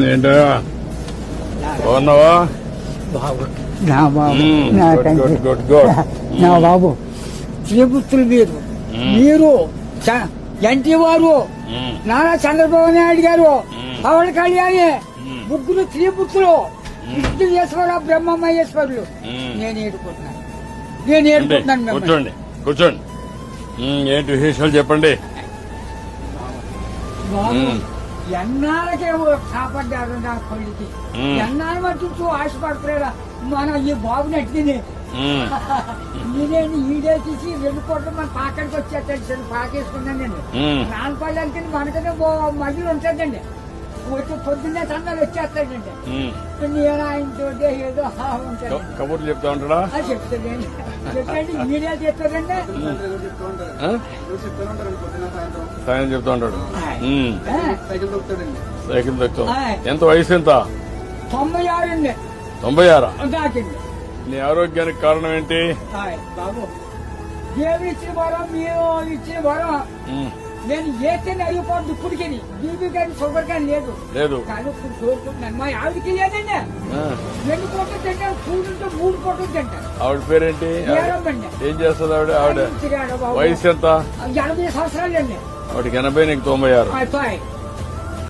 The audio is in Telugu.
ఏంటో బాగున్నావా? నా బాబు నా తండ్రి గుడ్ గుడ్. నా బాబు శ్రీపుత్రులు మీరు ఎన్టీ వారు నారా చంద్రబాబు నాయుడు గారు పవన్ కళ్యాణ్ ముగ్గురు శ్రీపుత్రులు విష్ణుయేశ్వర బ్రహ్మమహేశ్వరులు నేను ఏడుకుంటున్నాను కూర్చోండి కూర్చోండి. ఏంటి విశేషాలు చెప్పండి. ఎన్నాళ్ళకే కాపాడ్డారు నా కొడుకి. ఎన్నాళ్ళు మట్టు ఆశపడతారా మనం ఈ బాబుని అట్టింది నేనేంటి ఈడే తీసి 2 కోట్లు మన పాకడికి వచ్చేస్తాడు. పాకేసుకున్నాను నేను నాన్నపల్లి మనకనే మధ్యలో ఉంటుందండి. వచ్చి పొద్దున్నే సన్నాలు వచ్చేస్తాడండి. నేను ఆయనతో ఏదో ఉంటాడు కబుర్లు చెప్తా ఉంటాడా? చెప్తాడండి. చెప్పండి మీడియా చెప్తారండి. సాయం చెప్తా ఉంటాడు. సైకిల్ తొక్కుతాం. ఎంత వయసు ఎంత? 96 అండి. 96 దాకండి. నీ ఆరోగ్యానికి కారణం ఏంటి? బాబు దేవుడు ఇచ్చిన వరం, మీరు ఇచ్చిన వరం. నేను ఏతని అరిగిపోతుంది ఇప్పటికి. బీపీ కానీ షుగర్ కానీ లేదు కానీ ఇప్పుడు కోరుకుంటున్నాను. మా ఆవిడకి లేదండి. 2 కోట్లు తింటాను. కూడుంటే 3 కోట్లు తింటాను. ఆవిడ పేరేంటి? ఏం చేస్తుంది ఆవిడ? ఆవిడ వయసు ఎంత? 80 సంవత్సరాలు అండి. ఆవిడకి 80, నీకు 96.